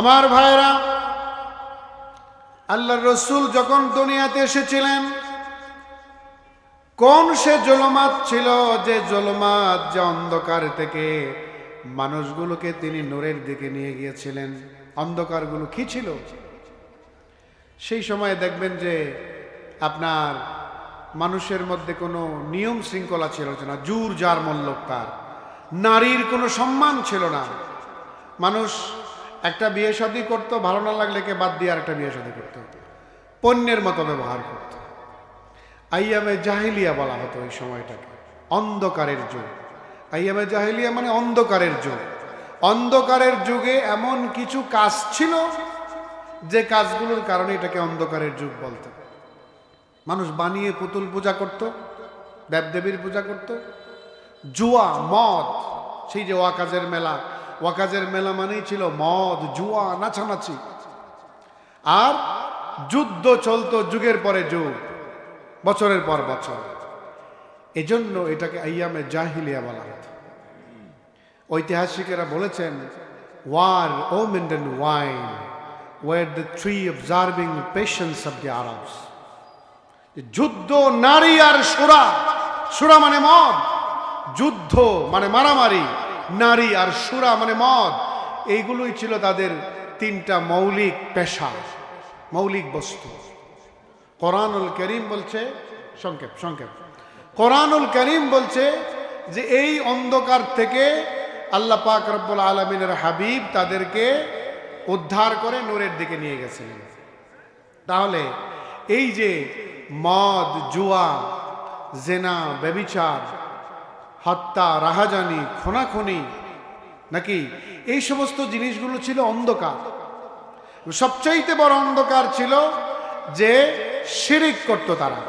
আমার ভাইরা, আল্লাহর রসুল যখন দুনিয়াতে এসেছিলেন, কোন সে জুলুমাত ছিল, যে জুলুমাত, যে অন্ধকার থেকে মানুষগুলোকে তিনি নূরের দিকে নিয়ে গিয়েছিলেন। অন্ধকারগুলো কি ছিল? সেই সময় দেখবেন যে আপনার মানুষের মধ্যে কোনো নিয়ম শৃঙ্খলা ছিল না, জুর জার মল্লক, তার নারীর কোনো সম্মান ছিল না। মানুষ একটা বিয়ে শাদী করতো, ভালো না লাগলে কে বাদ দিয়ে আরেকটা বিয়ে শাদী করতো, পণ্যের মতো ব্যবহার করত। আইয়ামে জাহিলিয়া বলা হতো ওই সময়টাকে, অন্ধকারের যুগ। আইয়ামে জাহিলিয়া মানে অন্ধকারের যুগ। অন্ধকারের যুগে এমন কিছু কাজ ছিল যে কাজগুলোর কারণে এটাকে অন্ধকারের যুগ বলতো। মানুষ বানিয়ে পুতুল পূজা করত, দেবদেবীর পূজা করত, জুয়া, মদ, সেই যে ওয়াকাজের মেলা, ওয়াকাজের মেলা মানেই ছিল মদ, জুয়া, নাচানাচি। আর যুদ্ধ চলতো যুগের পরে যুগ, বছরের পর বছর। এজন্য এটাকে আইয়ামে জাহিলিয়া বলা হতো। ঐতিহাসিকেরা বলেছেন, war, women and wine war the three observing patience of the Arabs. যুদ্ধ, নারী আর সুরা। সুরা মানে মদ, যুদ্ধ মানে মারামারি, নারী আর সুরা মানে মদ। এইগুলোই ছিল তাদের তিনটা মৌলিক পেশা, মৌলিক বস্তু। কোরআনুল কারীম বলছে, সংক্ষেপ, কোরআনুল কারীম বলছে যে এই অন্ধকার থেকে আল্লাহ পাক রব্বুল আলামিনের হাবিব তাদেরকে উদ্ধার করে নূরের দিকে নিয়ে গেছিলেন। তাহলে এই যে মদ, জুয়া, জেনা, ব্যভিচার, হত্যা, রাহাজানি, খুনাখুনি, নাকি এই সমস্ত জিনিসগুলো ছিল অন্ধকার। সবচাইতে বড় অন্ধকার ছিল যে শিরিক করত তারা।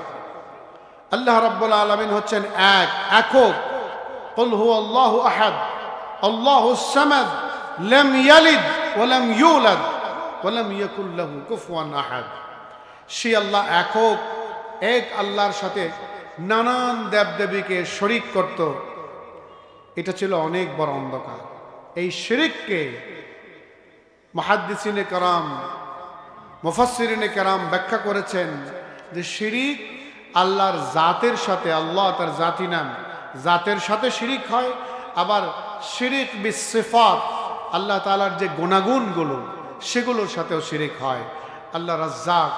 আল্লাহ রাব্বুল আলামিন হচ্ছেন এক, একক। কুল হুয়াল্লাহু আহাদ, আল্লাহুস সামাদ, লাম ইয়ালিদ ওয়া লাম ইউলাদ ওয়া লাম ইয়াকুল লাহু কুফুয়ান আহাদ। সে আল্লাহ একক, এক আল্লাহর সাথে নানান দেবদেবীকে শরিক করত। এটা ছিল অনেক বড় অন্ধকার। এই শিরিককে মুহাদ্দিসিনে কেরাম, মুফাসসিরিনে কেরাম ব্যাখ্যা করেছেন যে শিরিক আল্লাহর জাতের সাথে, আল্লাহ তার জাতি নাম, জাতের সাথে শিরিক হয়। আবার শিরিক বিসিফাত, আল্লাহ তাআলার যে গুণাগুণগুলো সেগুলোর সাথেও শিরিক হয়। আল্লাহ রাজ্জাক,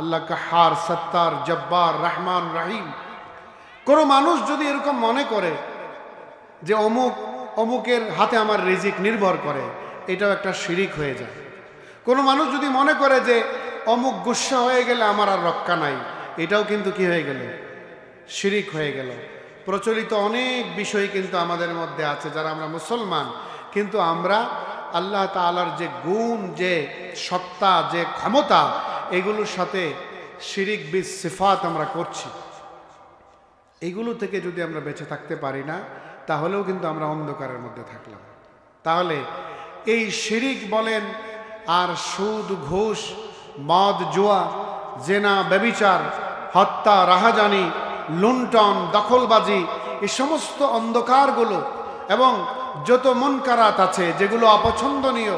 আল্লাহ কাহার, সত্তার, জব্বার, রহমান, রহিম। কোনো মানুষ যদি এরকম মনে করে যে অমুকের হাতে আমার রিজিক নির্ভর করে, এটাও একটা শিরিক হয়ে যায়। কোনো মানুষ যদি মনে করে যে অমুক গুসা হয়ে গেলে আমার আর রক্ষা নাই, এটাও কিন্তু কি হয়ে গেল? শিরিক হয়ে গেল। প্রচলিত অনেক বিষয় কিন্তু আমাদের মধ্যে আছে, যারা আমরা মুসলমান, কিন্তু আমরা আল্লাহ তাআলার যে গুণ, যে সত্তা, যে ক্ষমতা, এগুলোর সাথে শিরিক বিস সিফাত আমরা করছি। এগুলো থেকে যদি আমরা বেঁচে থাকতে পারি না, তাহলেও কিন্তু আমরা অন্ধকারের মধ্যে থাকলাম। তাহলে এই শিরিক বলেন, আর সুদ, ঘুষ, মদ, জুয়া, জেনা, ব্যভিচার, হত্যা, রাহাজানি, লুণ্ঠন, দখলবাজি, এই সমস্ত অন্ধকারগুলো এবং যত মুনকারাত আছে, যেগুলো অপছন্দনীয়,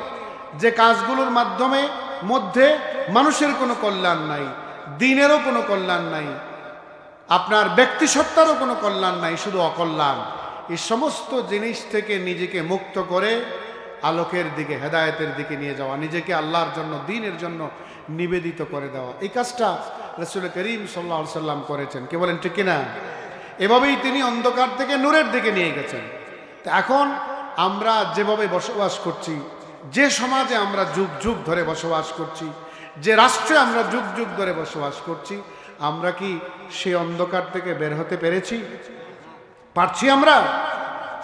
যে কাজগুলোর মধ্যে মানুষের কোনো কল্যাণ নাই, দিনেরও কোনো কল্যাণ নাই, আপনার ব্যক্তিসত্তারও কোনো কল্যাণ নাই, শুধু অকল্যাণ। এই সমস্ত জিনিস থেকে নিজেকে মুক্ত করে আলোকের দিকে, হেদায়েতের দিকে নিয়ে যাওয়া, নিজেকে আল্লাহর জন্য, দ্বীনের জন্য নিবেদিত করে দেওয়া, এই কাজটা রাসূল করিম সাল্লাল্লাহু আলাইহি সাল্লাম করেছেন। কে বলেন ঠিক কিনা? এভাবেই তিনি অন্ধকার থেকে নূরের দিকে নিয়ে গেছেন। তো এখন আমরা যেভাবে বসবাস করছি, যে সমাজে আমরা যুগ যুগ ধরে বসবাস করছি, যে রাষ্ট্রে আমরা যুগ যুগ ধরে বসবাস করছি, আমরা কি সেই অন্ধকার থেকে বের হতে পেরেছি? পারছি আমরা?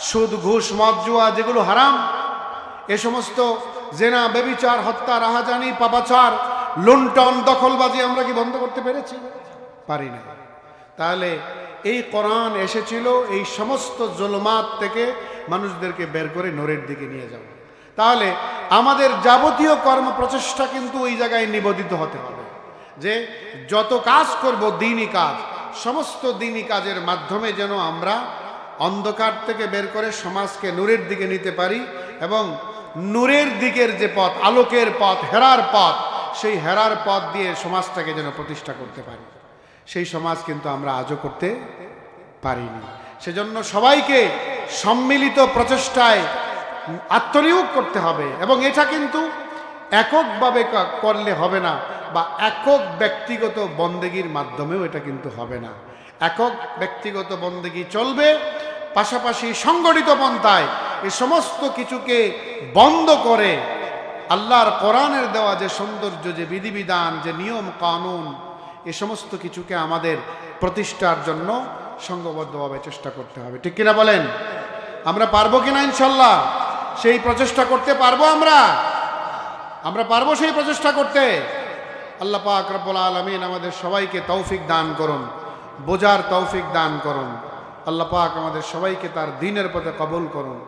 সুদ, ঘুষ, মদ, জুয়া, যেগুলো হারাম, এ সমস্ত জেনা, ব্যভিচার, হত্যা, রাহাজানি, পাপাচার, লুণ্ঠন, দখলবাজি আমরা কি বন্ধ করতে পেরেছি? পারি না। তাহলে এই কোরআন এসেছিল এই সমস্ত জুলুমাত থেকে মানুষদেরকে বের করে নূরের দিকে নিয়ে যাওয়া। তাহলে আমাদের যাবতীয় কর্ম প্রচেষ্টা কিন্তু ওই জায়গায় নিবেদিত হতে হবে যে যত কাজ করব, দ্বীনি কাজ, সমস্ত দ্বীনি কাজের মাধ্যমে যেন আমরা অন্ধকার থেকে বের করে সমাজকে নূরের দিকে নিতে পারি এবং নূরের দিকের যে পথ, আলোকের পথ, হেরার পথ, সেই হেরার পথ দিয়ে সমাজটাকে যেন প্রতিষ্ঠা করতে পারি। সেই সমাজ কিন্তু আমরা আজও করতে পারিনি। সেজন্য সবাইকে সম্মিলিত প্রচেষ্টায় আত্মনিয়োগ করতে হবে, এবং এটা কিন্তু এককভাবে করলে হবে না, বা একক ব্যক্তিগত বন্দেগীর মাধ্যমেও এটা কিন্তু হবে না। একক ব্যক্তিগত বন্দেগী চলবে, পাশাপাশি সংগঠিত পন্থায় এই সমস্ত কিছুকে বন্ধ করে আল্লাহর কোরআনের দেওয়া যে সৌন্দর্য, যে বিধিবিধান, যে নিয়ম কানুন, এ সমস্ত কিছুকে আমাদের প্রতিষ্ঠার জন্য সংঘবদ্ধভাবে চেষ্টা করতে হবে। ঠিক কিনা বলেন? আমরা পারবো কিনা? ইনশাল্লাহ সেই প্রচেষ্টা করতে পারবো। আমরা পারবো সেই প্রচেষ্টা করতে। আল্লাহ পাক রব্বুল আলামিন আমাদের সবাইকে তৌফিক দান করুন, বোঝার তৌফিক দান করুন। আল্লাহ পাক আমাদের সবাইকে তার দ্বীনের পথে কবুল করুন।